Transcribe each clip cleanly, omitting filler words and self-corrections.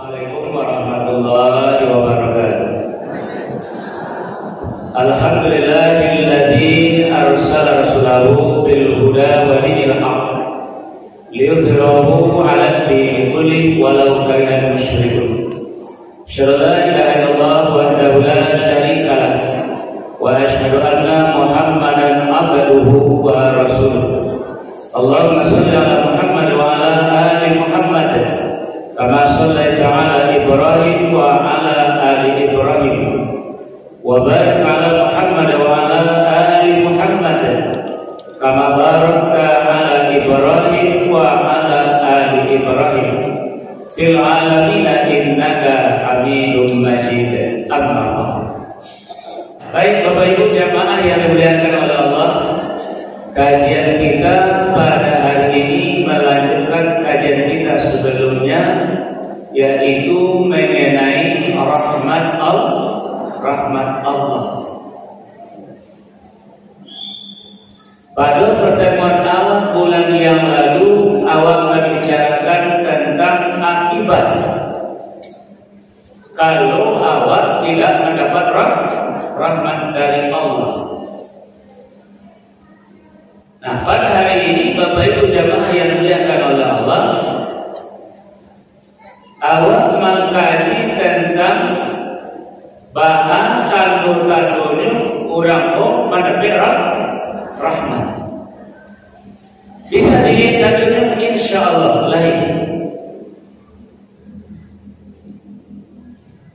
Assalamualaikum warahmatullahi wabarakatuh. Alhamdulillahilladzi arsala rasulahu bil huda wa dinil haqq liyudhhirahu 'ala ad-dini kullihi walau karihal musyrikun. Asyhadu an la ilaha illallah wahdahu la syarika lah wa asyhadu anna Muhammadan abduhu wa rasuluh. Allahumma shalli ala Muhammad wa ala ali Muhammad kama shallaita ala Ibrahim wa ala ali Ibrahim wa barik ala Muhammad wa ala ali Muhammad kama barakta ala Ibrahim wa ala ali Ibrahim fil alamin innaka Hamidum Majid. Amma ba'd. Baik Bapak Ibu jamaah yang dimuliakan oleh Allah, kajian kita pada hari ini melanjutkan kajian kita sebelumnya, yaitu mengenai rahmat Allah. Pada pertemuan awal bulan yang lalu, awal membicarakan tentang akibat kalau awal tidak mendapat rahmat dari Allah. Nah, pada hari ini Bapak Ibu jamaah yang dimuliakan oleh Allah, awal mengkaji tentang bahan kandung-kandungnya orang kok mendapat rahmat. Bisa dilihat tadinya insyaallah lain.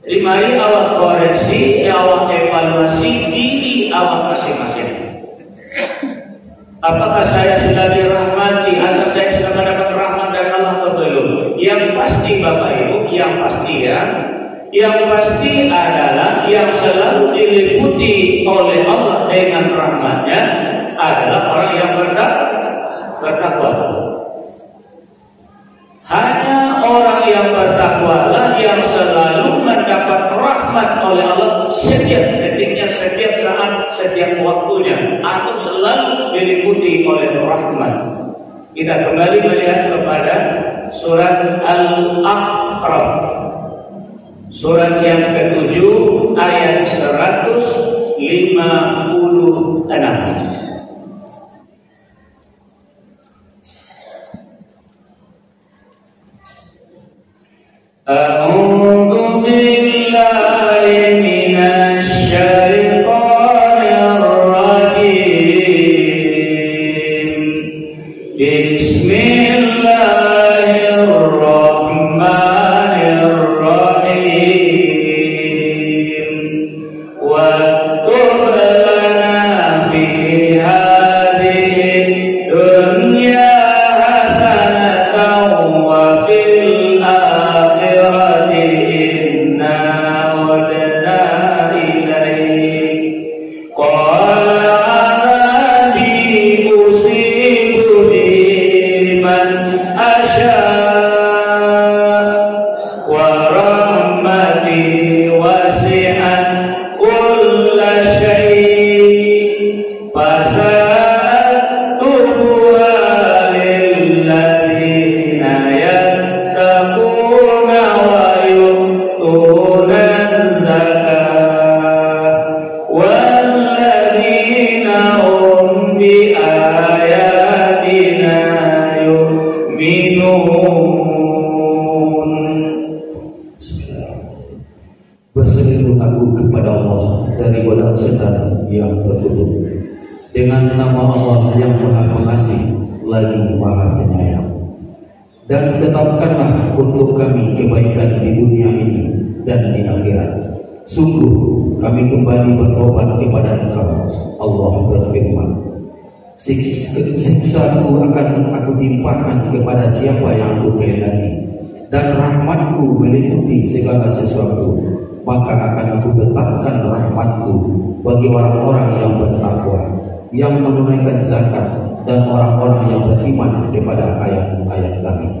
Jadi mari awak koreksi, awak evaluasi diri awak masing-masing. Apakah saya sudah dirahmati atau saya sudah mendapat rahmat dari Allah atau belum? Yang pasti Bapak Ibu, yang pasti adalah yang selalu diliputi oleh Allah dengan rahmatnya adalah orang yang bertakwa. Hanya orang yang bertakwa lah yang selalu mendapat rahmat oleh Allah setiap detiknya, setiap saat, setiap waktunya, atau selalu diliputi oleh rahmat. Kita kembali melihat kepada surat Al-A'raf, surat yang ke-7 ayat 156. A'udzu billahi minasy syaithanir rajim. Bismillahirrahmanirrahim. Wa qul lana fi hadhihi dunya hasanatan wa fil akhirati inna wadna ilaik. Qala a'adhi usibu biman asya wa rahmati wasi'at kulla syai' fasa'tubuha lilladzina yattaquna wa yu'tuna az-zakata walladzina hum bi ayatina yu'minun. Berseru aku kepada Allah dari godaan setan yang tertutup, dengan nama Allah yang Maha Pengasih lagi Maha Penyayang. Dan tetapkanlah untuk kami kebaikan di dunia ini dan di akhirat. Sungguh kami kembali bertobat kepada Engkau. Allah berfirman, siksaku akan aku timpakan kepada siapa yang aku kehendaki, dan rahmatku meliputi segala sesuatu. Maka akan aku tetapkan rahmatku bagi orang-orang yang bertakwa, yang menunaikan zakat, dan orang-orang yang beriman kepada ayat-ayat kami.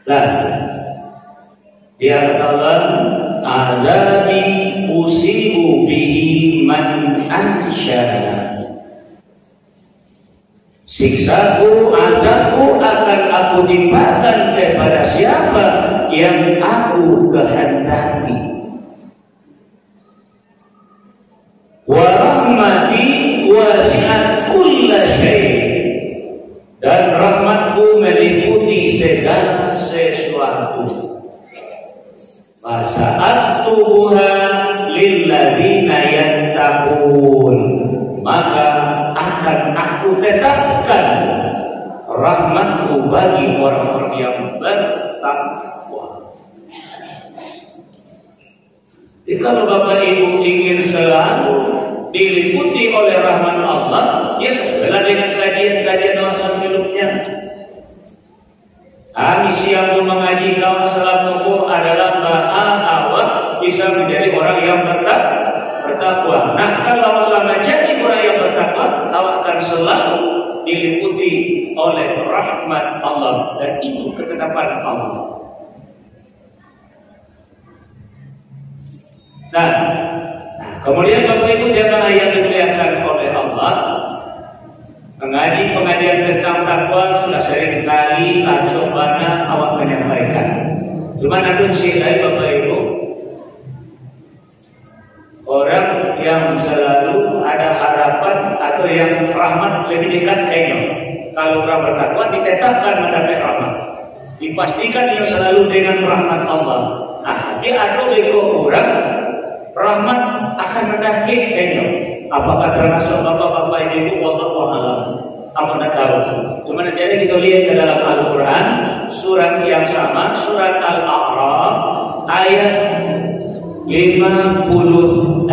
Nah, dia kata Allah, azabi usibu bihi man ansya'ana. Siksaku, azabku akan aku timpakan kepada siapa yang aku kehendaki. Wa rahmati wasi'at kulla syai', dan rahmatku meliputi segala sesuatu. Fasa'atubuha lilladzina yattaqun, maka akan aku tetapkan rahmatku bagi orang-orang yang bertakwa. Jadi kalau Bapak Ibu ingin selalu diliputi oleh rahmat Allah, ya sesuailah dengan kajian-kajian orang sebelumnya. Kami siap mengaji kawan salam hukum adalah awal bisa menjadi orang yang bertakwa. Nah, kalau Allah menjadi orang yang bertakwa, Allah akan selalu diliputi oleh rahmat Allah, dan itu ketetapan Allah. Nah, kemudian Bapak Ibu jamaah yang dimuliakan oleh Allah, mengaji pengajian tentang takwa sudah sering kali cobanya awak menyampaikan. Cuma ada silai Bapak Ibu, orang yang selalu ada harapan atau yang rahmat lebih dekat kayaknya. Kalau orang bertakwa ditetapkan mendapat rahmat, dipastikan yang selalu dengan rahmat Allah. Nah, dia ada bego orang rahmat akan mendaki kayaknya. Apakah termasuk bapak-bapak ibu wallahu a'lam? Apa tidak tahu. Cuma nanti kita lihat ke dalam Al-Quran surat yang sama, surat Al-A'raf ayat 56.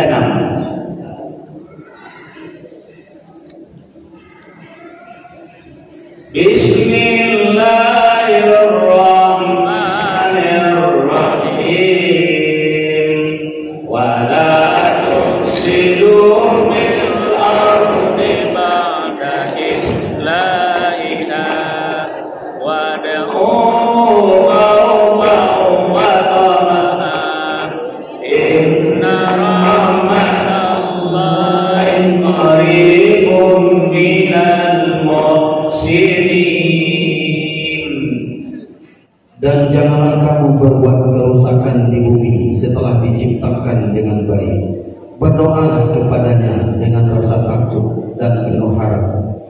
Bismillahirrahmanirrahim. Wala tufsidu fil ardi ba'da islahiha wad'u qawman wa tama'an inna rahmatallahi qaribun minal muhsinin. Dan janganlah kamu berbuat kerusakan di bumi setelah diciptakan dengan baik. Berdoalah kepadanya dengan rasa takut dan penuh harap.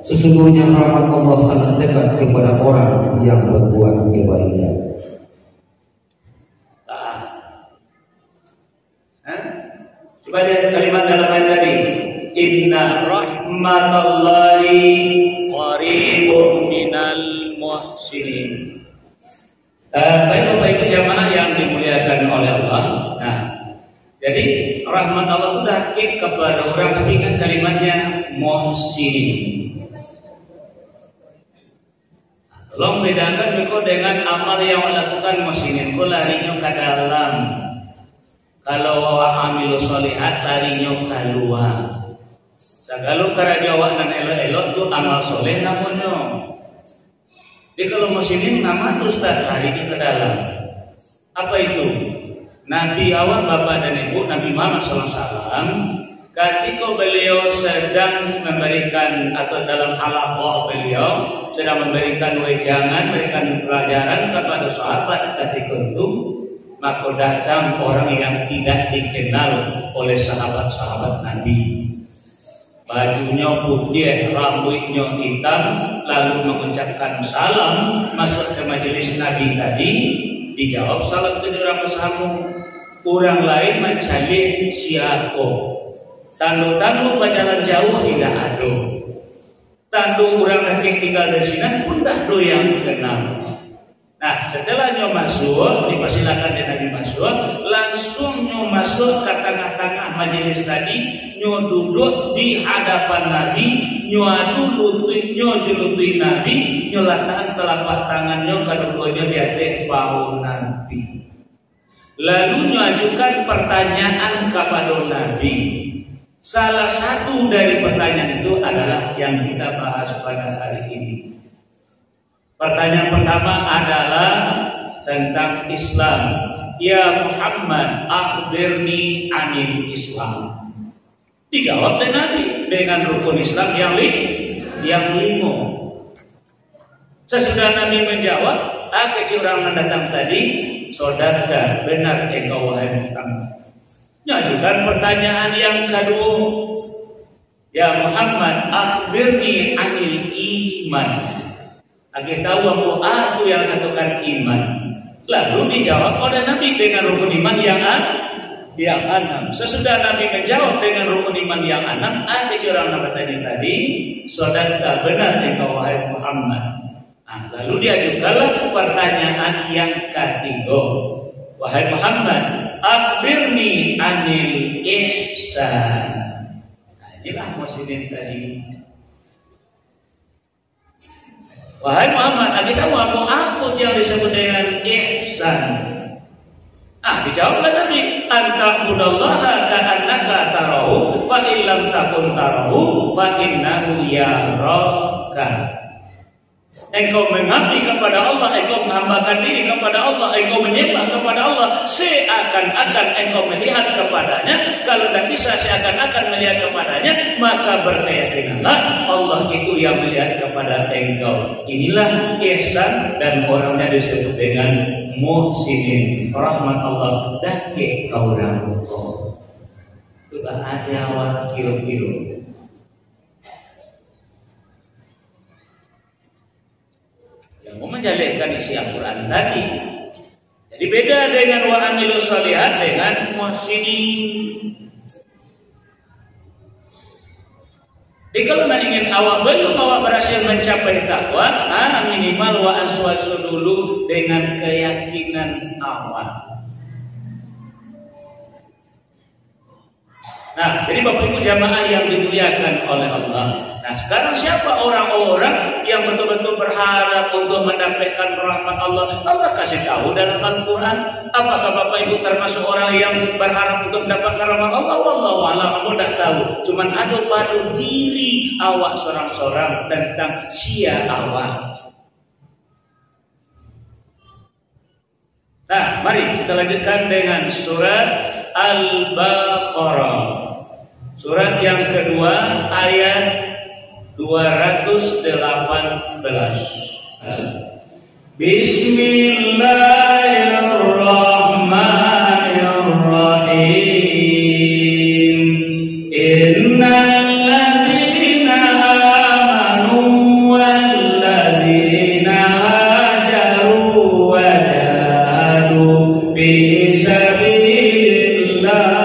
Sesungguhnya rahmat Allah sangat dekat kepada orang yang berbuat kebaikan. Coba lihat kalimat dalam ayat tadi. Inna rahmatallahi qaribun minal muhsinin. Bapak Ibu jamaah yang dimuliakan oleh Allah. Nah, jadi rahmat Allah itu dakik kepada orang, tapi kan kalimatnya muhsinin. Tolong bedakan beko dengan amal yang lakukan muhsinin. Kau larinya ke dalam. Kalau amilu solihat larinya keluar. Segala karena awak dan elok-elok itu amal soleh namunnya. Jadi kalau muslimin nama Ustaz larinya ke dalam. Apa itu? Nabi awal Bapak dan Ibu Nabi Muhammad SAW ketika beliau sedang memberikan atau dalam halaqah beliau sedang memberikan wejangan, memberikan pelajaran kepada sahabat ketika itu, maka datang orang yang tidak dikenal oleh sahabat-sahabat Nabi. Bajunya putih, rambutnya hitam, lalu mengucapkan salam, masuk ke majelis Nabi tadi, dijawab salam itu orang bersama. Orang lain mencari siapa? Tandu-tandu berjalan jauh tidak ada. Tandu orang lagi tinggal di sini pun tak ada yang kenal. Nah, setelahnya masuk, dipersilakan dia Nabi masuk, langsung nyo masuk ke tengah-tengah majelis tadi, nyo duduk di hadapan Nabi, nyo adu lutut, nyo jelutui Nabi, nyo letakkan telapak tangannya kedua-duanya di atas bahu Nabi. Lalu nyo ajukan pertanyaan kepada Nabi. Salah satu dari pertanyaan itu adalah yang kita bahas pada hari ini. Pertanyaan pertama adalah tentang Islam. Ya Muhammad, akhbirni anil Islam. Dijawab oleh Nabi dengan rukun Islam yang lima. Sesudah Nabi menjawab, orang mendatang tadi, sodaka benar engkau wahai Muhammad. Nyajukan pertanyaan yang kedua, ya Muhammad, akhbirni anil iman. Agi tahu aku yang katakan iman. Lalu dijawab oleh Nabi dengan rukun iman yang enam. Sesudah Nabi menjawab dengan rukun iman yang enam, orang bertanya tadi, sodaka benar engkau wahai Muhammad. Lalu diajukanlah pertanyaan yang ketiga, wahai Muhammad, akhbirni anil ihsan. Inilah muslimin tadi. Wahai Muhammad, kita tahu apa yang disebut dengan ihsan. Dijawablah Nabi, anta'budallaha ka'annaka tarahu, fa illam takun tarahu, fa innahu yaraka. Engkau mengabdi kepada Allah, engkau menghambakan diri kepada Allah, engkau menyembah kepada Allah seakan-akan engkau melihat kepadanya. Kalau tak bisa seakan-akan melihat kepadanya, maka berkeyakinanlah Allah itu yang melihat kepada engkau. Inilah ihsan, dan orangnya disebut dengan muhsinin. Rahmat Allah dah ke orang itu. Sudah ada wakil-wakil. Yang menjalankan isi Al-Quran tadi. Jadi beda dengan wa amilus shalihat dengan muhsinin. Jadi kalau ingin belum berhasil mencapai takwa, minimal wa answasu dulu dengan keyakinan awal. Jadi Bapak Ibu jamaah yang dimuliakan oleh Allah. Sekarang siapa orang-orang yang betul-betul berharap untuk mendapatkan rahmat Allah? Allah kasih tahu dalam Al-Quran. Apakah Bapak Ibu termasuk orang yang berharap untuk mendapatkan rahmat Allah? Wallahu a'lam, aku tidak tahu. Cuman adu-adu diri awak sorang-sorang tentang sia awak. Mari kita lanjutkan dengan surat Al-Baqarah. Surat yang kedua ayat 218. Bismillahirrahmanirrahim. Innal ladzina amanu wal ladzina hajaru wa jahadu fi sabilillah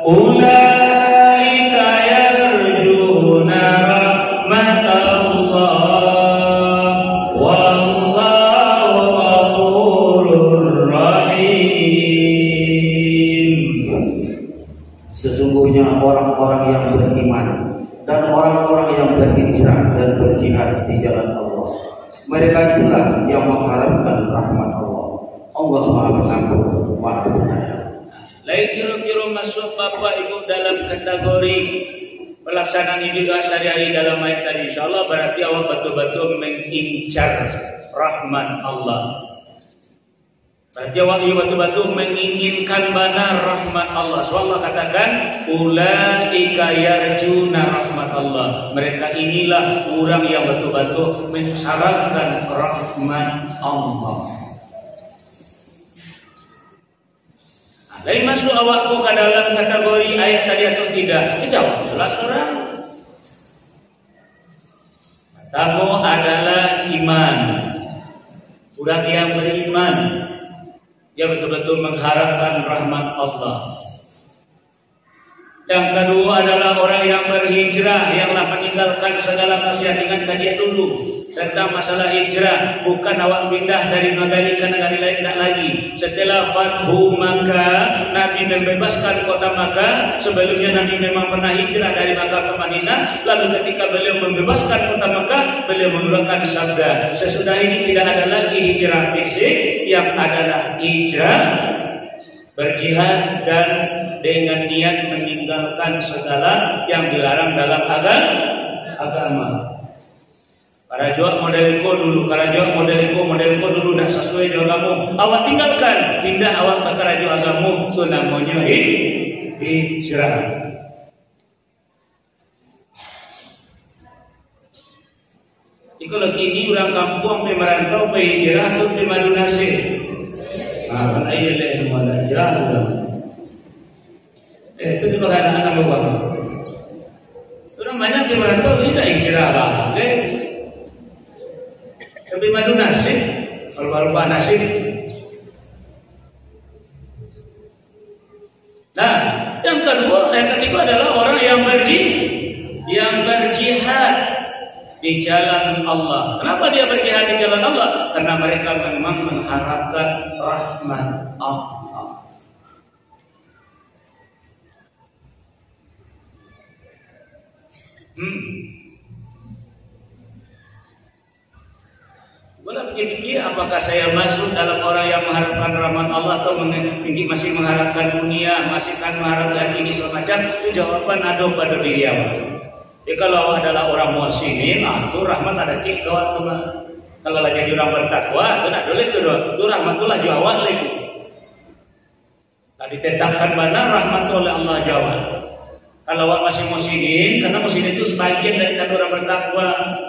ulaika yarjuna rahmatallah wallahu ghafurur rahim. Sesungguhnya orang-orang yang beriman dan orang-orang yang berhijrah dan berjihad di jalan Allah, mereka itulah yang mengharapkan rahmat Allah. Allah Maha Pengampun, Maha Penyayang. Lain kira-kira masuk Bapak Ibu dalam kategori pelaksanaan ibadah sehari-hari dalam ayat tadi. InsyaAllah berarti awak betul-betul mengincar rahmat Allah. Berarti awak betul-betul menginginkan benar rahmat Allah. So Allah katakan, ulaika yarjuna rahmat Allah. Mereka inilah orang yang betul-betul mengharapkan rahmat Allah. Lain masuk awakku ke dalam kategori ayat tadi atau tidak? Jawab jelas orang. Tamu adalah iman. Orang yang beriman, dia betul-betul mengharapkan rahmat Allah. Yang kedua adalah orang yang berhijrah, yang meninggalkan segala maksiat. Tadi dulu tentang masalah hijrah, bukan awak pindah dari negara ke negara lain, tidak lagi. Setelah Fathu Makkah, Nabi membebaskan kota Makkah. Sebelumnya Nabi memang pernah hijrah dari Makkah ke Madinah. Lalu ketika beliau membebaskan kota Makkah, beliau mengeluarkan sabda, sesudah ini tidak ada lagi hijrah fisik, yang adalah hijrah berjihad dan dengan niat meninggalkan segala yang dilarang dalam agama. Para jawab modelku dulu, dulu dah sesuai agamamu. Awak tinggalkan, pindah awak ke kerajo agamamu. Itu namanya hijrah. kalau kini orang kampung di merantau pe hijrah tu di Madinah sih. Ah, kan ayat le mana hijrah tu. Itu juga anak-anak bawah. Orang banyak di merantau tidak hijrah lah, okay? Tapi Madinah sih, kalau nasib. Nah, yang ketiga adalah orang yang berjihad di jalan Allah. Kenapa dia berjihad di jalan Allah? Karena mereka memang mengharapkan rahmat Allah. Boleh pikir-pikir, apakah saya masuk dalam orang yang mengharapkan rahmat Allah atau masih mengharapkan dunia, masih kan mengharapkan ini semacam? Itu jawaban ada pada diri awak. Jadi kalau adalah orang muhsinin, itu rahmat ada cek doa tu mah. Kalau lagi jadi orang bertakwa, itu nak dulu itu doa. Itu rahmat tu lah jawab lagi. Tadi ditetapkan mana rahmat tu oleh Allah jawab. Kalau awak masih muhsinin, karena muhsinin itu sebagian dari orang bertakwa.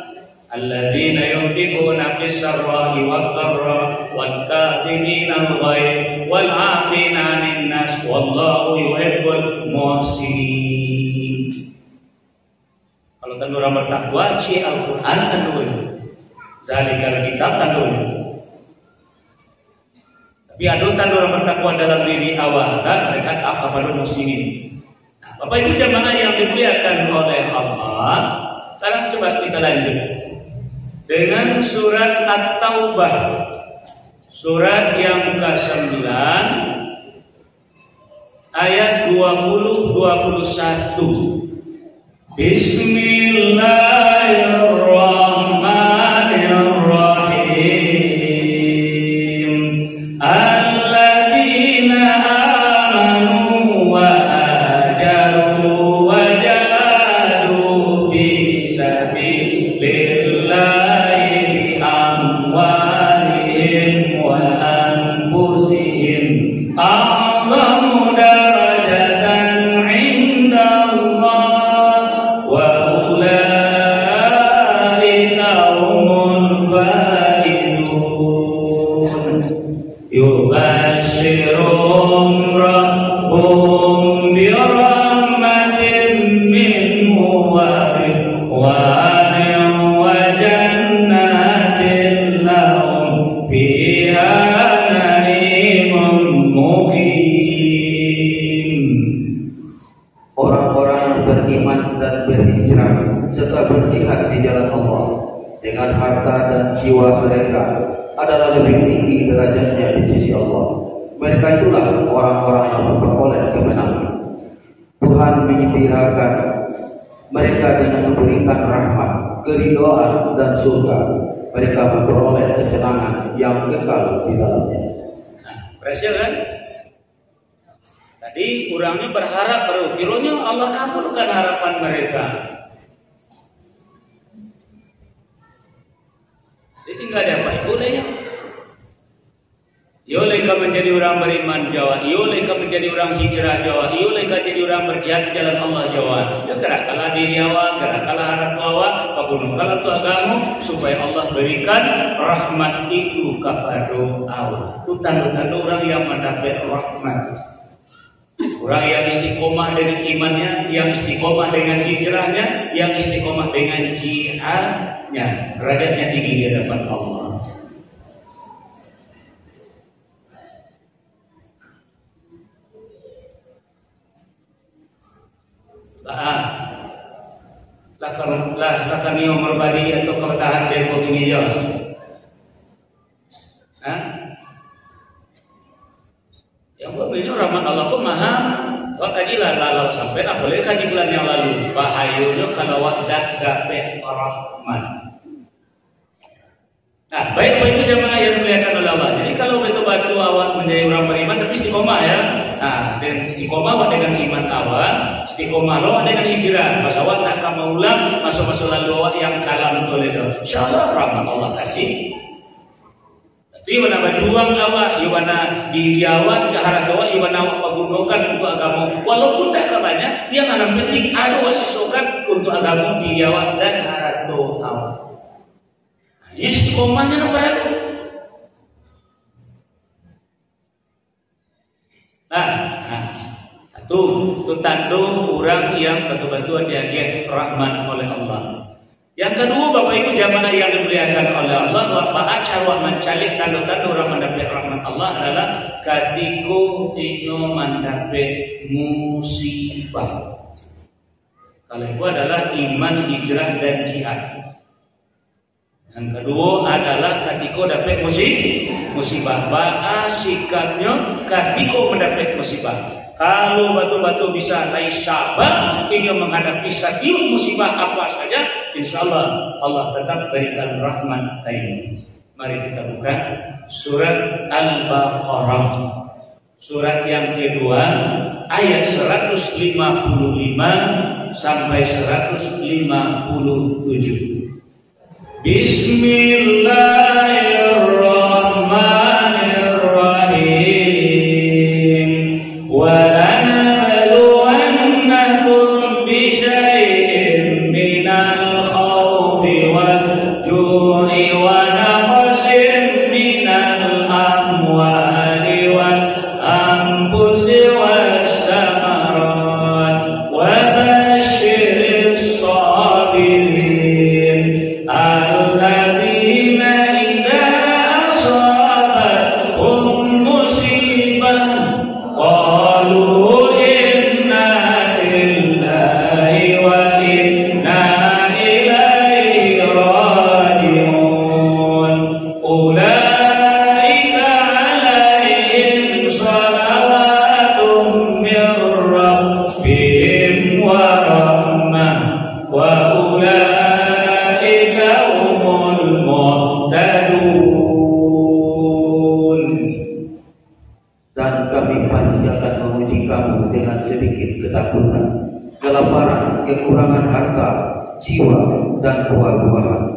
Alladzina yunfiquna fis sarra'i wad dharra'i wal kadhimina al-ghaidh wal 'afina 'anil nas wallahu yuhibbul muhsinin. Kalau kan orang bertakwa, ci Al-Qur'an kan dulu. Zalikal kitab kan dulu. Tapi ada orang bertakwa dalam diri awal dan mereka aqbalul muslimin. Nah, Bapak Ibu jamaah yang dimuliakan oleh Allah, sekarang coba kita lanjut dengan surat At-Taubah, surat yang ke-9 ayat 20-21. Bismillahirrahmanirrahim. Alladzina amanu wa hajaru wa jahadu fi sabilillahi bi amwalihim wa anfusihim a'zamu darajatan 'inda Allah wa ulaika humul faizun. Yubashshiruhum rabbuhum bi rahmatin minhu wa ridwanin wa jannatin lahum fiha na'imun muqim. Orang-orang yang beriman dan berhijrah serta berjihad di jalan Allah dengan harta dan jiwa mereka adalah lebih tinggi derajatnya di sisi Allah. Mereka itulah orang-orang yang memperoleh kemenangan. Tuhan menyediakan mereka dengan memberikan rahmat, keridhaan dan surga. Mereka memperoleh kesenangan yang kekal di dalamnya. Nah, berhasil kan? Tadi kurangnya berharap baru kiranya Allah kabulkan harapan mereka. Jadi tinggal ada apa bolehnya? Yoleka menjadi orang beriman Jawa, yoleka menjadi orang hijrah Jawa, yoleka jadi orang berjihad jalan Allah Jawa. Ya geraklah diri awak, geraklah harap awak, kabulkanlah tu agama supaya Allah berikan rahmat itu kepada awak. Itu tanda-tanda orang yang mendapat rahmat. Orang yang istiqomah dengan imannya, yang istiqomah dengan hijrahnya, yang istiqomah dengan jihadnya, derajatnya tinggi di hadapan Allah. Lakan yang berbadi atau kebertahan dari begini jauh. Yang begini rahmat Allah ku maha. Wah kajilah lalu sampai nak boleh kaji bulan yang lalu. Bahayunya kalau wadah gape rahmat. Nah, baik itu jemaah yang dimuliakan oleh Allah. Jadi kalau betul-betul awak menjadi orang beriman tapi istiqomah ya. Nah, dan istiqomah awak dengan iman awak, istiqomah awak dengan hijrah. Pas awak nak kamu ulang masa-masa lalu awak yang kalam betul itu. Insyaallah rahmat Allah kasih. Tapi mana berjuang awak, mana diri awak, jaharat awak, mana awak pergunakan untuk agama. Walaupun tak banyak, yang anak penting ada awak sesukan untuk agama diri awak dan harap awak. Istiqomahnya baru. Tuh tandung orang yang betul-betul diaget rahman oleh Allah. Yang kedua, Bapak Ibu jamaah yang dimuliakan oleh Allah, Bapak cara mencari tanda-tanda orang mendapat rahmat Allah adalah ketika dino mendapat musibah. Kalau itu adalah iman, hijrah dan jihad. Yang kedua adalah ketika dapat musibah. Ba'a sikapnya ketika mendapat musibah. Kalau betul-betul bisa naik sabar ini menghadapi setiap musibah apa saja, insya Allah Allah tetap berikan rahmat ini. Mari kita buka surat Al-Baqarah, surat yang kedua ayat 155 sampai 157. Bismillahirrahmanirrahim. وَلَنَبْلُوَنَّكُمْ بِشَيْءٍ مِّنَ الْخَوْفِ وَالْجُوعِ وَنَقْصٍ مِّنَ الْأَمْوَالِ وَالْأَنفُسِ وَالثَّمَرَاتِ وَبَشِّرِ الصَّابِرِينَ الَّذِينَ إِذَا أَصَابَتْهُمْ مُصِيبَةٌ قالوا إنا لله وإنا إليه راجعون أولئك عليهم صلوات من ربهم ورحمة وأولئك هم المهتدون. Dan kami pasti akan menguji kamu dengan sedikit ketakutan, kelaparan, kekurangan harta, jiwa, dan buah-buahan.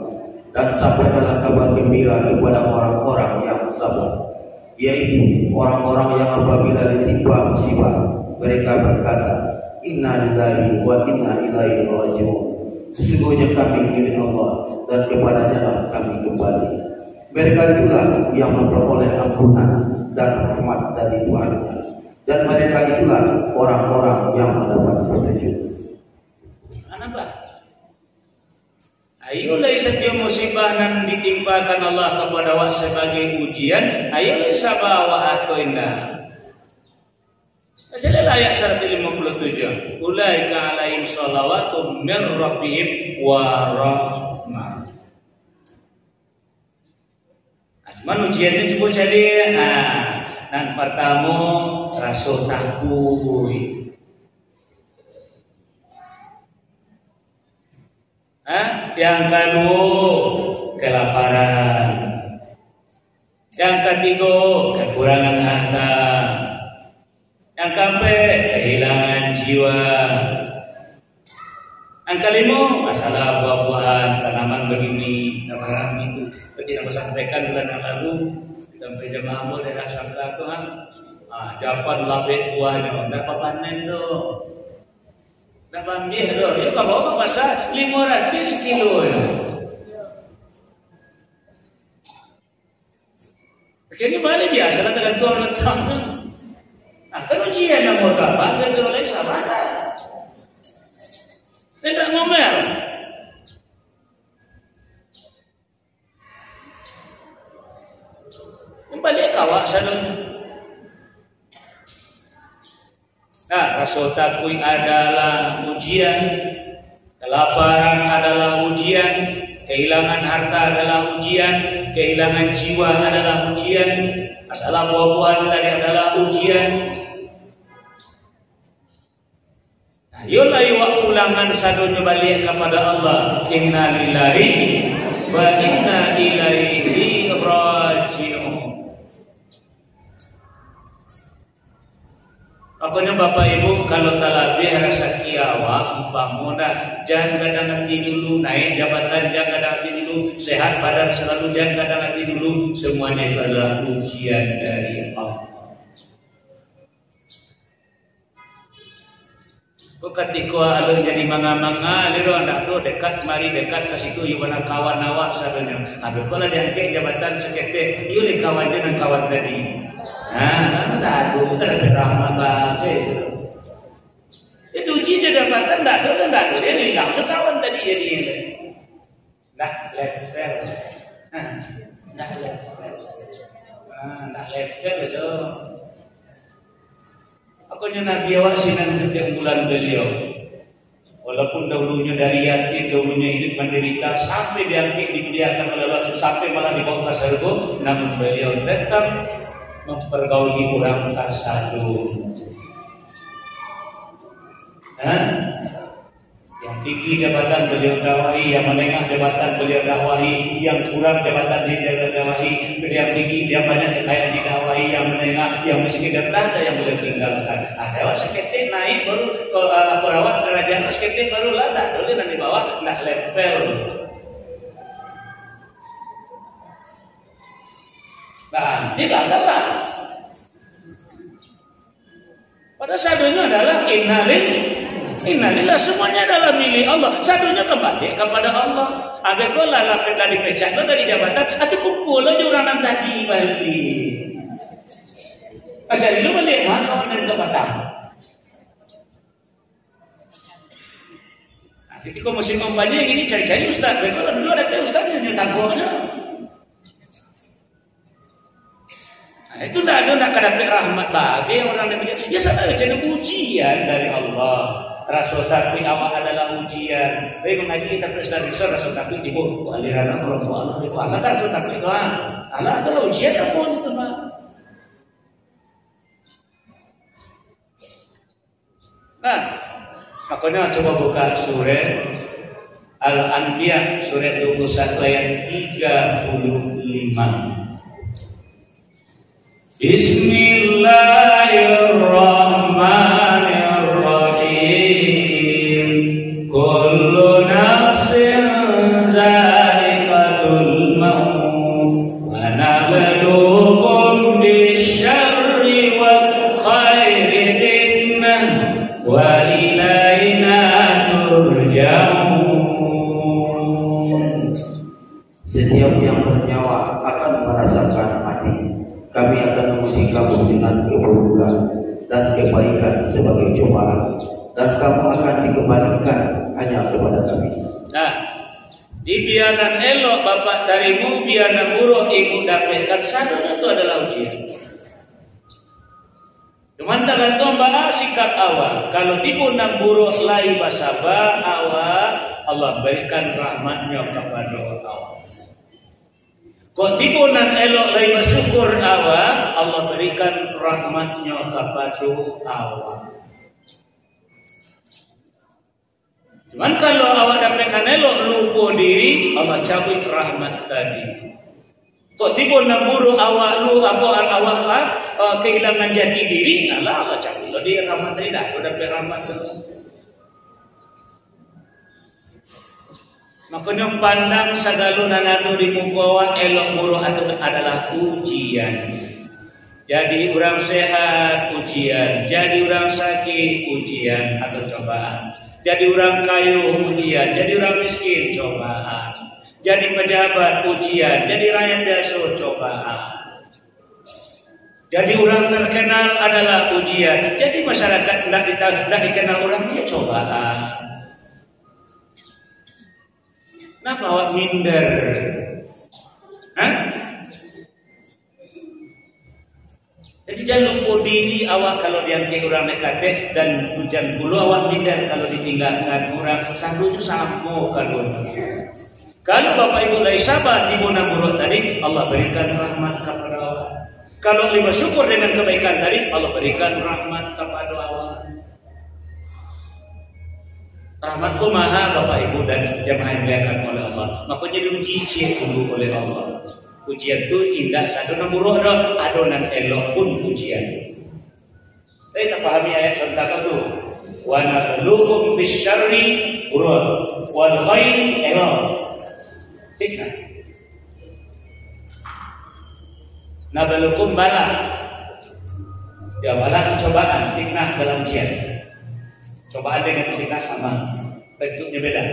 Dan sampaikanlah kabar gembira kepada orang-orang yang sabar, yaitu orang-orang yang apabila ditimpa musibah, mereka berkata, Inna lillahi wa inna ilaihi raji'un. Sesungguhnya kami milik Allah dan kepadanya kami kembali. Mereka itulah yang memperoleh ampunan dan rahmat dari Tuhan, dan mereka itulah orang-orang yang mendapat petunjuk. Kenapa? Ayolah setiap musibah yang ditimpakan Allah kepada wa sebagai ujian, ayolah sabar wa atau indah. Jadi ayat 157. Ulaika alaihim shalawatun min rabbihim wa rahmah. Cuman ujiannya cukup jadi dan pertama rasa takut, yang kedua kelaparan, yang ketiga kekurangan harta, yang keempat kehilangan jiwa, yang kelima masalah buah-buahan tanaman begini, tanaman itu. Kita sampaikan bulan yang lalu sampai jemaah boleh rasakan Tuhan. Japan labet buahnya, dapat panen doh, dapat ambil doh. Ya kalau apa pasal 500 kilo ya. Kini balik biasa lah tergantung letak. Kan ujian nomor berapa? Kita oleh sabar. Tidak ngomel. Balik kawak sadun. Rasa takut adalah ujian, kelaparan adalah ujian, kehilangan harta adalah ujian, kehilangan jiwa adalah ujian, masalah buah-buahan tadi adalah ujian. Yola yuwa ulangan sadunya balik kepada Allah. Inna lillahi wa inna ilaihi raji'un. Pokoknya Bapak Ibu kalau talabih rasa kiawa umpamuna jangan kadang nanti dulu naik jabatan, jangan kadang nanti dulu sehat badan selalu, jangan kadang nanti dulu, semuanya itu adalah ujian dari Allah. Kok ketika alun jadi manga-manga liro ndak tuh dekat mari dekat ke situ ieu mana kawan awak sabenernya. Abi kalau diangke jabatan sekete ieu le kawan dengan kawan tadi. Nah, tak ada rahmat bae. Itu uji jabatan ndak ada dia langsung kawan tadi jadi. Nah, level. Nah, level. Nah, level itu. Aku Nabi awak sinan setiap bulan beliau. Walaupun dahulunya dari yatim, dahulunya hidup menderita, sampai diangkat dimuliakan oleh Allah, sampai malah dibawa ke surga, namun beliau tetap mempergauli orang tasadum. Yang tinggi jabatan beliau dakwahi, yang menengah jabatan beliau dakwahi, yang kurang jabatan beliau dakwahi, yang tinggi, yang banyak kekayaan didakwahi, yang menengah, yang miskin dan tak ada yang boleh tinggalkan. Ada seketik naik baru perawat kerajaan seketik baru lah tak boleh nanti bawa nak level. Nah, ini gagal lah. Pada sadunya adalah innalillah, semuanya adalah milik Allah. Sadunya kembali kepada Allah. Ada kau lalap dari pecat dari jabatan, atau kumpul aja orang tadi balik. Asal itu balik mana kawan dari jabatan. Jadi kau musim kampanye gini cari-cari ustaz. Kalau dulu ada ustaznya yang tangguhnya. Itu tidak dapat rahmat bagi orang yang begini. Ya sana jadi ujian dari Allah. Rasul takwi awak adalah ujian. Baik mengaji kita periksa Rasul takwi tibu aliran Allah itu Allah Rasul takwi itu Allah adalah ujian apa itu mah. Nah, makanya coba buka surah Al-Anbiya surah 21 ayat 35. Bismillahirrahmanirrahim. Kullu nafsin dha'iqatul maut wa nabluukum bisyarri wal khairi fitnah wa ilaina turja'un. Setiap yang bernyawa akan merasakan mati. Kami akan menguji kamu dengan keburukan dan kebaikan sebagai cobaan, dan kamu akan dikembalikan hanya kepada kami. Nah, di bianan elok bapak tarimu, bianan buruk ibu dapatkan sadar itu adalah ujian. Cuman tak gantung bahas sikap awal. Kalau tipu nam buruk lai basaba awal, Allah berikan rahmatnya kepada awal. Kau tipu nan elok lai bersyukur awal, Allah berikan rahmatnya kepada awal. Cuman kalau awak dapat nan elok lupa diri, Allah cabut rahmat tadi. Kau tipu nan buruk awak lu awak kehilangan jati diri, Allah cabut. Dia rahmat tadi dah, kau dapat rahmat tu. Makanya pandang segala nananu di muka elok buruk adalah ujian. Jadi orang sehat ujian, jadi orang sakit ujian atau cobaan. Jadi orang kaya ujian, jadi orang miskin cobaan. Jadi pejabat ujian, jadi rakyat biasa cobaan. Jadi orang terkenal adalah ujian. Jadi masyarakat tidak dikenal orang dia cobaan. Kenapa awak minder? Jadi jangan lupa diri awak kalau diangkat orang dekat dan hujan bulu awak minder kalau ditinggalkan orang. Sambutnya sama kalau bapak ibu lai sabar tibu nam buruk tadi, Allah berikan rahmat kepada awak. Kalau lima syukur dengan kebaikan tadi, Allah berikan rahmat kepada awak. Rahmatku maha bapak ibu dan jamaah yang dimuliakan oleh Allah. Makanya diuji dulu oleh Allah. Ujian itu indah satu nomor adonan elok pun ujian. Tapi tak pahami ayat tentang itu. Wa nabluukum bisyarri buruk wal khairi elok. Fitnah. Nabluukum bala. Ya bala cobaan, fitnah dalam ujian. Cobaan dengan musibah sama, bentuknya beda.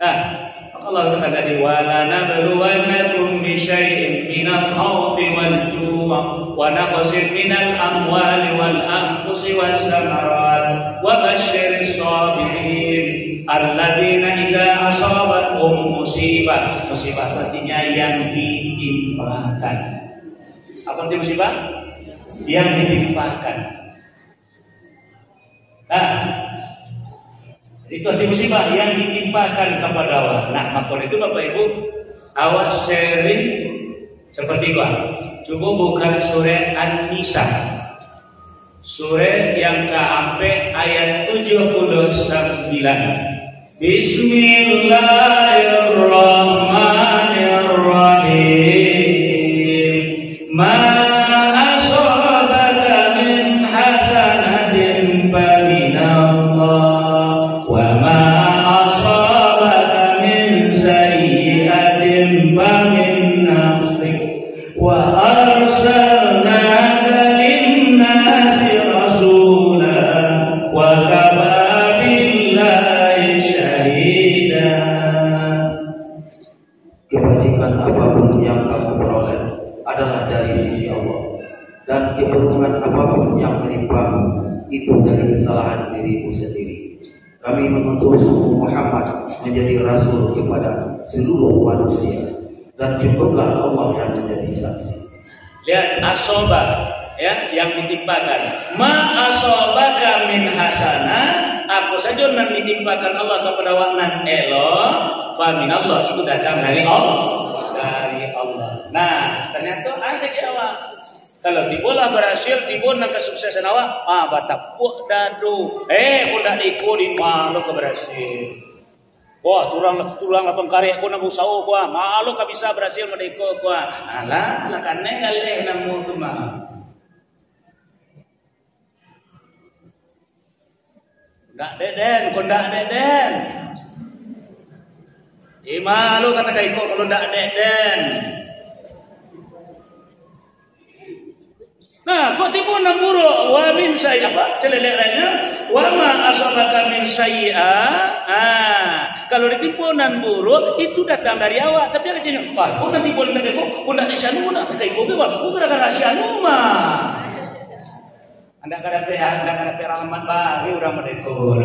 Nah, Allah kata di wala nabluwannakum bi syai'in minal khawfi wal ju' wa naqsin minal amwali wal anfusi was samarat wa basyiris sabirin alladzina idza asabatuhum musibah. Musibah artinya yang ditimpakan. Apa arti musibah? Yang ditimpakan. Nah, itu arti musibah yang ditimpakan kepada awak. Nah, maka itu Bapak Ibu, awak sharing seperti itu. Coba buka surah An-Nisa, surah yang keempat ayat 79. Bismillahirrahmanirrahim. Ma asabaka min hasanatin faminallah wa ma asabaka min sayyi'atin famin nafsik wa arsalnaka lin-nasi rasula wa kafa billahi syahida. Kebajikan apapun yang kamu peroleh adalah dari sisi Allah, dan keburukan apapun yang menimpamu itu dari kesalahan dirimu sendiri. Kami mengutus Muhammad menjadi rasul kepada seluruh manusia, dan cukuplah Allah yang menjadi saksi. Lihat asoba, ya, yang ditimpakan. Ma asobaka min hasanah, apa saja yang ditimpakan Allah kepada waknan elo, fa min Allah, itu datang dari Allah. Dari Allah. Nah, ternyata ada Jawa. Kalau tibolah berhasil, tibon nang kesuksesan awak, batapuk dadu. Kuda iko di malu keberhasil. Wah, tulang lapang karya ko nang usawo ko, malu ka bisa berhasil medeko ko. Alah kanne galeh namu tu mah. Ndak deden. Malu kata kaiko kalau ndak deden. Nah, kok tipu namburo wa min sayyi apa? Celelek lainnya wa ma asabaka min sayyi'ah. Kalau ditipu namburo itu datang dari awak, tapi katanya, "Wah, kok nanti boleh tak kok ndak disanu ndak tak kok kok gara-gara syanu mah." Anda kada rahmat bagi urang medeko.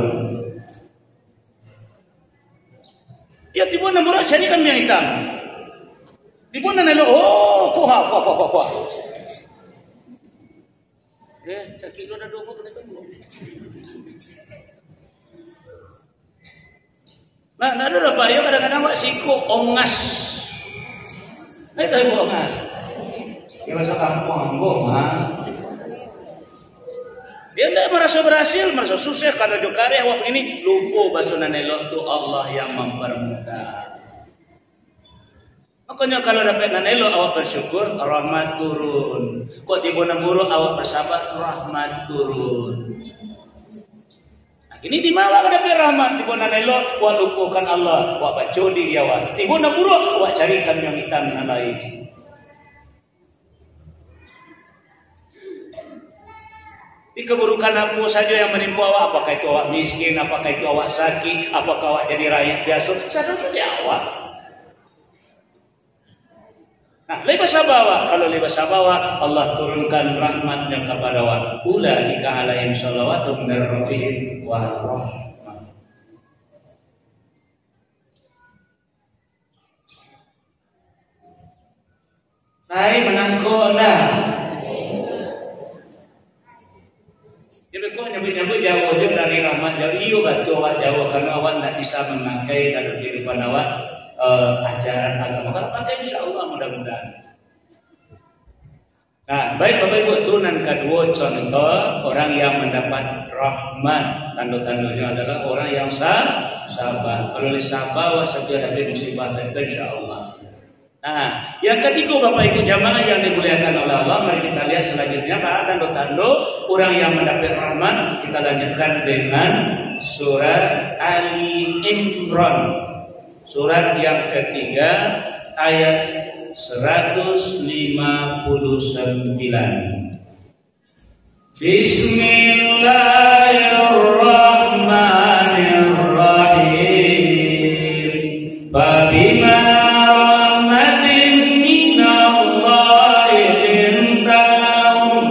Ya tipu namburo jadi kan yang hitam. Tipu namburo kuha. Sakit lo dah 20 menit dulu. Nah, ada apa? Yo kadang-kadang wak siko ongas. Tahu ongas. Ya masa kampung mah. Dia tidak merasa berhasil, merasa sukses karena jo karya wak ini lupa basunan elok tu Allah yang mempermudah. Makanya kalau dapat nanelo awak bersyukur, rahmat turun. Kok tiba namburu awak bersabar, rahmat turun. Nah, ini di mana kada dapat rahmat tiba nanelo, awak lupakan Allah, awak baca diri awak. Tiba namburu awak carikan yang hitam yang lain. Di keburukan apa saja yang menimpa awak, apakah itu awak miskin, apakah itu awak sakit, apakah awak jadi rakyat biasa, sadar saja awak. Nah, lebih sabawa. Kalau lebih sabawa, Allah turunkan rahmatnya kepada wa ulaika alaihim shalawatun min rabbihim wa rahmah. Hai menangkola. Jadi kok nyebut-nyebut jauh dari rahmat jauh. Iyo batu awak jauh karena awak tidak bisa memakai dalam kehidupan awak ajaran agama. Kalau pakai insya Allah mudah-mudahan. Nah, baik Bapak Ibu, itu yang kedua contoh orang yang mendapat rahmat. Tanda-tandanya adalah orang yang sabar. Kalau sabar, setiap hari musibah dan insya Allah. Nah, yang ketiga Bapak Ibu jamaah yang dimuliakan oleh Allah, mari kita lihat selanjutnya tanda-tanda orang yang mendapat rahmat. Kita lanjutkan dengan surat Ali Imran. Surat yang ketiga ayat 159. Bismillahirrahmanirrahim. Fabima rahmatin minallahi lintahum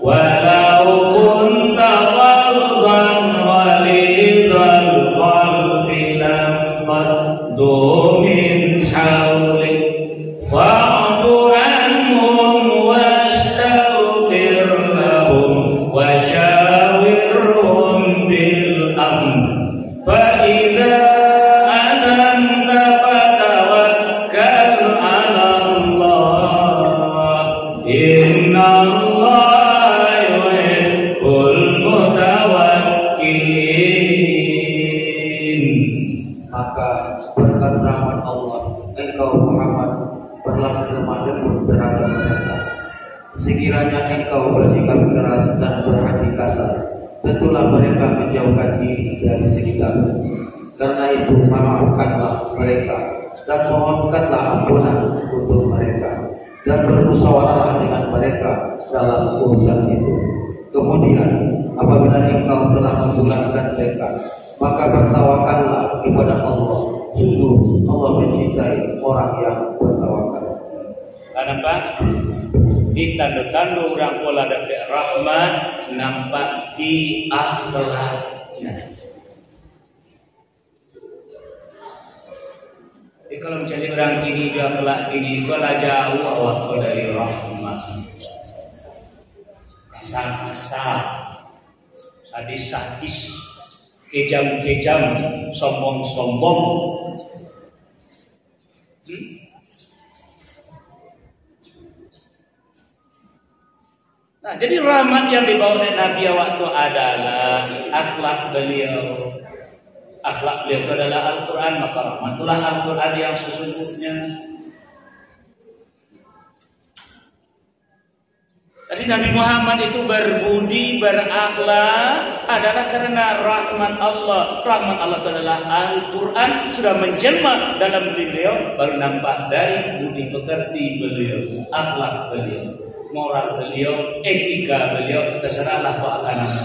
walau kunta faddan ghalidhal qalbi lanfaddu min hawlik fa'fu anhum wastaghfir lahum wa syawirhum bil amr fa idza azamta fatawakkal 'ala Allah innallaha yuhibbul mutawakkilin. Maka berkat rahmat Allah engkau Muhammad berlaku lemah lembut terhadap mereka. Sekiranya engkau bersikap keras dan berhati kasar, tentulah mereka menjauhkan diri dari sekitarmu. Karena itu maafkanlah mereka dan mohonkanlah ampunan untuk mereka dan bermusyawarah dengan mereka dalam urusan itu. Kemudian apabila engkau telah membulatkan mereka, maka bertawakallah kepada Allah. Sungguh Allah mencintai orang yang bertawakal. Kenapa? Di tanda-tanda orang pola dapat rahmat nampak di akhlaknya. Jadi kalau misalnya orang kini dia akhlak kini, kalau jauh awak dari rahmat, kasar-kasar, sadis-sadis, kejam-kejam, sombong-sombong. Nah, jadi rahmat yang dibawa oleh Nabi waktu adalah akhlak beliau. Akhlak beliau itu adalah Al-Quran, maka rahmatullah Al-Quran yang sesungguhnya. Jadi Nabi Muhammad itu berbudi, berakhlak adalah karena rahmat Allah. Rahmat Allah itu adalah Al-Quran sudah menjelma dalam beliau, baru nampak dari budi pekerti beliau, akhlak beliau, moral beliau, etika beliau, terserahlah kau akan apa.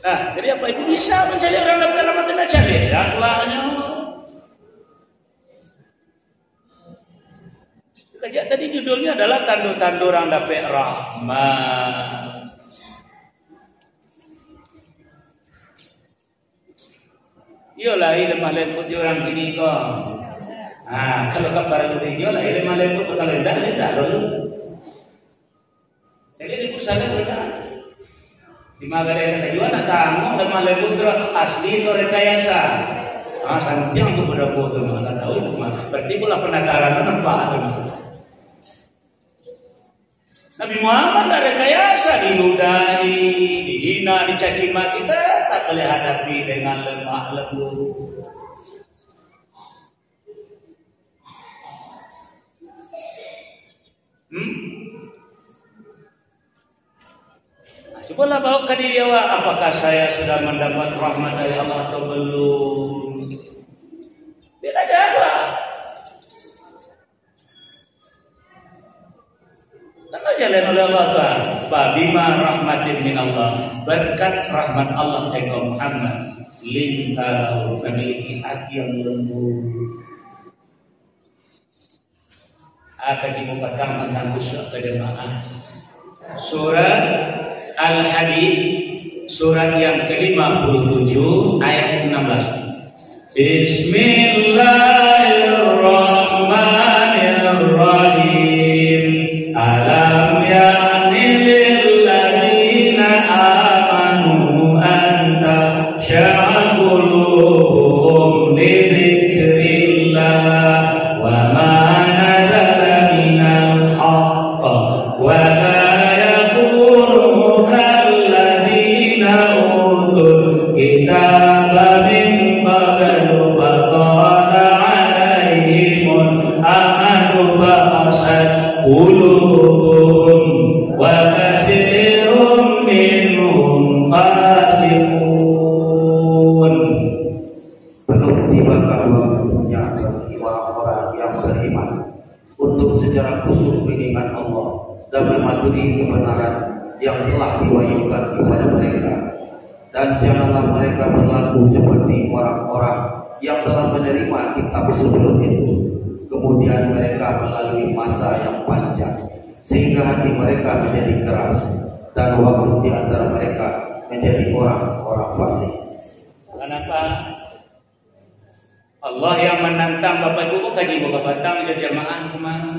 Nah, jadi apa itu bisa mencari orang dapat rahmatullah cari akhlaknya. Kajian tadi judulnya adalah tanda-tanda orang dapat rahmat. Yolah lemah lembut orang kini kok. Kalau kabar itu yolah lemah lembut kalau tidak dulu. Jadi di pusat sudah. Di Magalai kata juga nak tamu lemah lembut itu asli atau rekayasa. Santiang itu berapa tu mana tahu itu mah. Berarti pula penataran nampak tu. Nabi Muhammad tak rekayasa, diludahi, dihina, dicaci maki, kita tak boleh hadapi dengan lemah lembut. Cobalah bawa ke diri awak, apakah saya sudah mendapat rahmat dari Allah atau belum? Dia tak ada akhlak. Karena jalan oleh Allah Ta'ala. Bima rahmatin min Allah. Berkat rahmat Allah engkau Muhammad. Lintau memiliki hati yang lembut. Akan dimukakan tentang khusyuk kejemaah. Surat Al-Hadid, surat yang ke-57 ayat 16. Bismillahirrahmanirrahim. Alam ya'ni lilladzina amanu an takhsha'a qulubuhum li dzikrillah wa ma nazala minal haqq wa la mematuhi kebenaran yang telah diwahyukan kepada mereka, dan janganlah mereka berlaku seperti orang-orang yang telah menerima kitab sebelum itu, kemudian mereka melalui masa yang panjang sehingga hati mereka menjadi keras, dan waktu di antara mereka menjadi orang-orang fasik. Kenapa? Allah yang menantang Bapak Ibu kaji buka batang jadi jamaah kemana?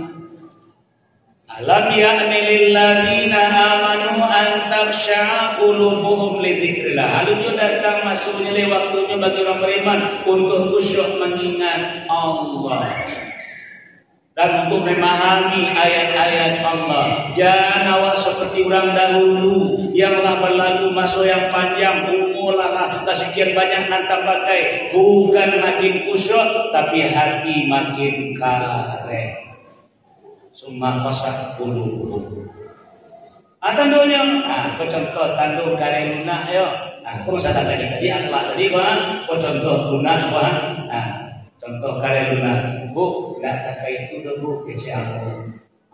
Alam ya'ni lil ladzina amanu an takhsha'a qulubuhum li dzikrillah. Lalu datang masuknya waktunya bagi orang beriman untuk khusyuk mengingat Allah dan untuk memahami ayat-ayat Allah. Jangan awak seperti orang dahulu yang telah berlalu masa yang panjang, umurlah sekian banyak nanti pakai, bukan makin khusyuk tapi hati makin karet. Summa qasat qulubuhum. Tandunya, contoh tandu karena yo. Aku masa tadi akhlak tadi kan, contoh guna apa? Contoh karena bu, dah pakai itu dah bu, kesian.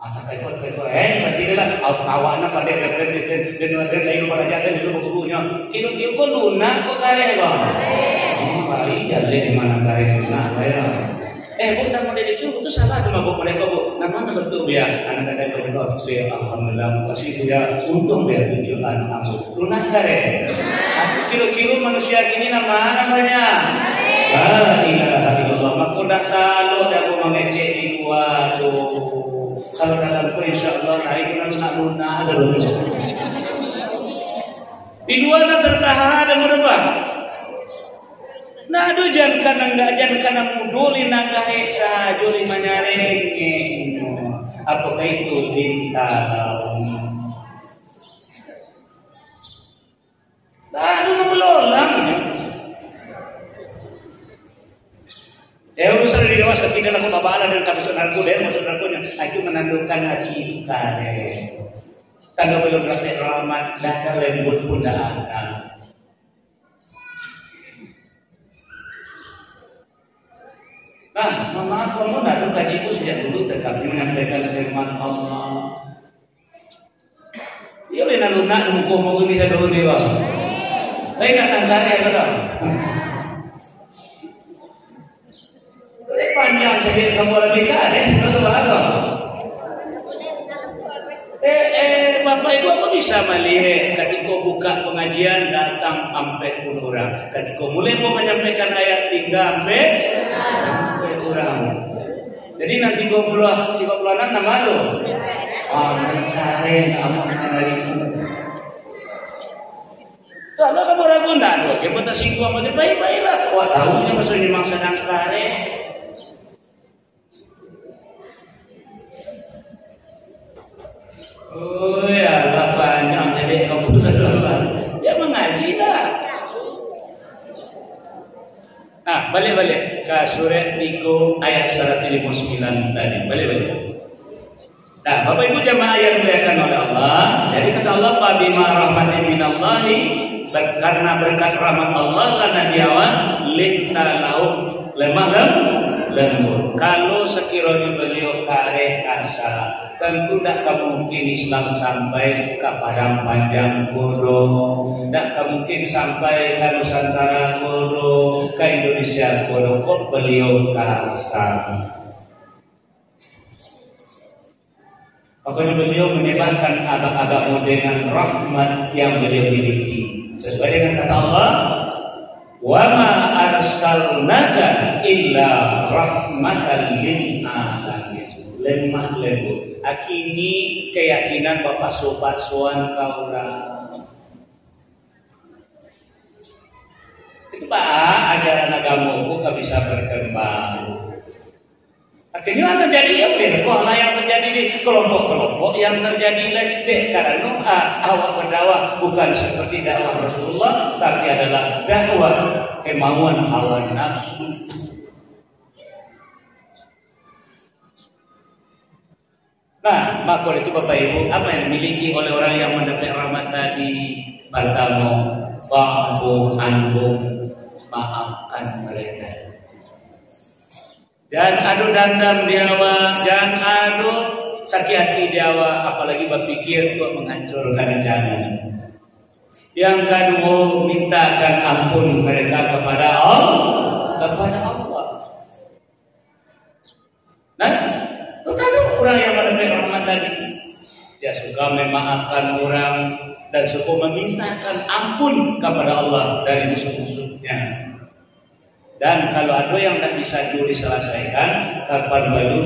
Pakai pot berarti lah awana pada dan lain pada jalan dulu bukunya. Kilo-kilo kok lunak kok karena bang. Kali jalan mana karena ya. Bukan model itu salah sama bu mereka bu. Nama terbentuk dia anak ada mereka dia alhamdulillah kasih dia untung dia tunjukkan aku lunak kare. Kilo-kilo manusia gini namanya. La ilaha illallah. Maka dah kalau dah mau mengecek di luar tuh. Kalau dalam pun insyaallah hari kita lunak ada dulu. Di luar tak tertahan dan berubah. Nah, aduh jangan karena muduli nanggahe saja lima nyareng. Apakah itu bintang? Aduh melolang. Urusan di dewasa tidak aku babala dan kasus narkoba maksud narkonya itu menandungkan hati itu kare. Tanda belum dapat rahmat dan lembut pun dah ada. Nah, mama kamu nak kajiku sejak dulu tetapi menyampaikan firman Allah. Dia lena lunak muka mau bisa dulu dewa. Saya nak tangkar ya betul. Panjang saja kamu lagi kan? Betul betul. Bapak Ibu apa bisa melihat ketika buka pengajian datang sampai 10 orang. Ketika mulai mau menyampaikan ayat tinggal sampai kurang. Jadi nanti 36 nama lo. Karen aman hari itu. Kalau kamu ragu ndak lo, kita tersinggung aja baik-baiklah. Wah tahunya maksudnya memang senang karen. Oh ya, bapaknya jadi kamu sedang dia mengaji lah. Nah, balik ke surat 3 ayat 159 tadi. Balik. Nah, Bapak Ibu jamaah yang dimuliakan oleh Allah, jadi kata Allah, "Bima rahmatin minallahi", karena berkat rahmat Allah karena diawan lintalahu lemah lembut. Kalau sekiranya beliau kare kasar, tentu tidak mungkin Islam sampai ke Padang Panjang Kodo, tidak mungkin sampai ke Nusantara Kodo, ke Indonesia Kodo. Kok beliau kasar? Makanya beliau menyebarkan agama dengan rahmat yang beliau miliki. Sesuai dengan kata Allah, "Wa ma arsalnaka illa rahmatan lil alamin." Lemah lembut. Akini keyakinan Bapak sobat suan kaura. Itu Pak ajaran agamaku gak bisa berkembang. Akhirnya yang terjadi ya firqah lah yang terjadi di kelompok-kelompok yang terjadi lagi karena awak berdakwah bukan seperti dakwah Rasulullah tapi adalah dakwah kemauan hawa nafsu. Nah, maka itu Bapak Ibu, apa yang dimiliki oleh orang yang mendapat rahmat tadi? Pertama, fa'fu anhum, maafkan mereka. Dan adu dendam diawa, jangan adu sakit hati Jawa, apalagi berpikir untuk menghancurkan jangan. Yang kedua, mintakan ampun mereka kepada Allah. Nah, terutama orang yang mendapat rahmat tadi, dia suka memaafkan orang dan suka memintakan ampun kepada Allah dari musuh-musuhnya. Dan kalau ada yang tidak bisa diselesaikan, kapan baru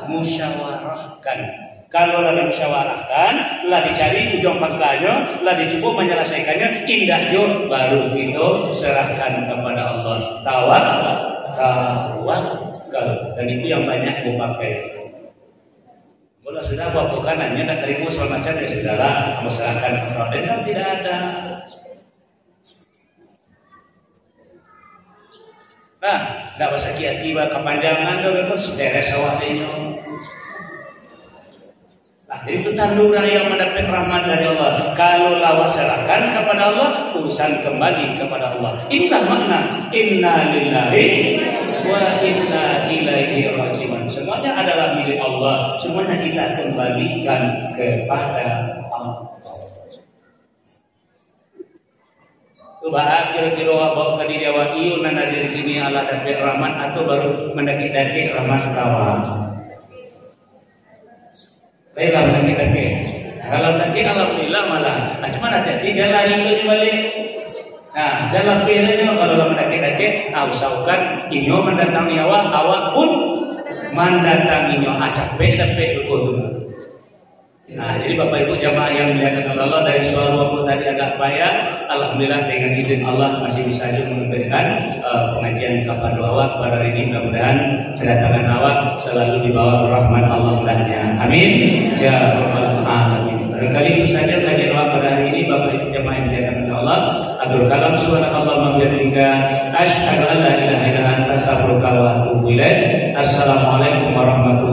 musyawarahkan. Kalau lah musyawarahkan, lah dicari ujung pangkalnya, lah dicoba menyelesaikannya, indah jo baru kita serahkan kepada Allah. Tawakal. Dan itu yang banyak aku pakai. Kalau sudah bawa kanannya tak terima semacam ya sudahlah, masyarakat kepada kan tidak ada. Nah, tidak usah tiba kepanjangan tu terus deres awalnya. Nah, jadi itu tanda yang mendapat rahmat dari Allah. Kalau lawas serahkan kepada Allah, urusan kembali kepada Allah. Inilah makna inna lillahi wa inna ilaihi raji'un. Semuanya adalah milik Allah. Semuanya kita kembalikan kepada Allah. Coba kira-kira bawa ke diri awak ieu nana diri kini Allah dapat rahmat atau baru mendaki-daki rahmat kawan. Baiklah mendaki-daki. Kalau daki alhamdulillah malah. Nah, cuma hati-hati jalan itu balik. Nah, dalam pilihnya kalau mendaki-daki, usahakan inyo mendatangi awak pun mendatanginya. Capek-capek betul. Nah, jadi Bapak Ibu jamaah yang dimuliakan Allah, dari suara waktu tadi agak payah, alhamdulillah dengan izin Allah masih bisa juga memberikan pengajian kepada awak pada hari ini. Mudah-mudahan kedatangan awak selalu dibawa rahmat Allah mudahnya. Amin. Ya Rabbal Alamin. Barangkali itu saja kajian awak pada hari ini Bapak Ibu jamaah yang dimuliakan Allah. Atur kalam subhanallah wa bihamdika asyhadu an la ilaha illa anta astaghfiruka wa atubu ilaik. Assalamualaikum warahmatullahi wabarakatuh.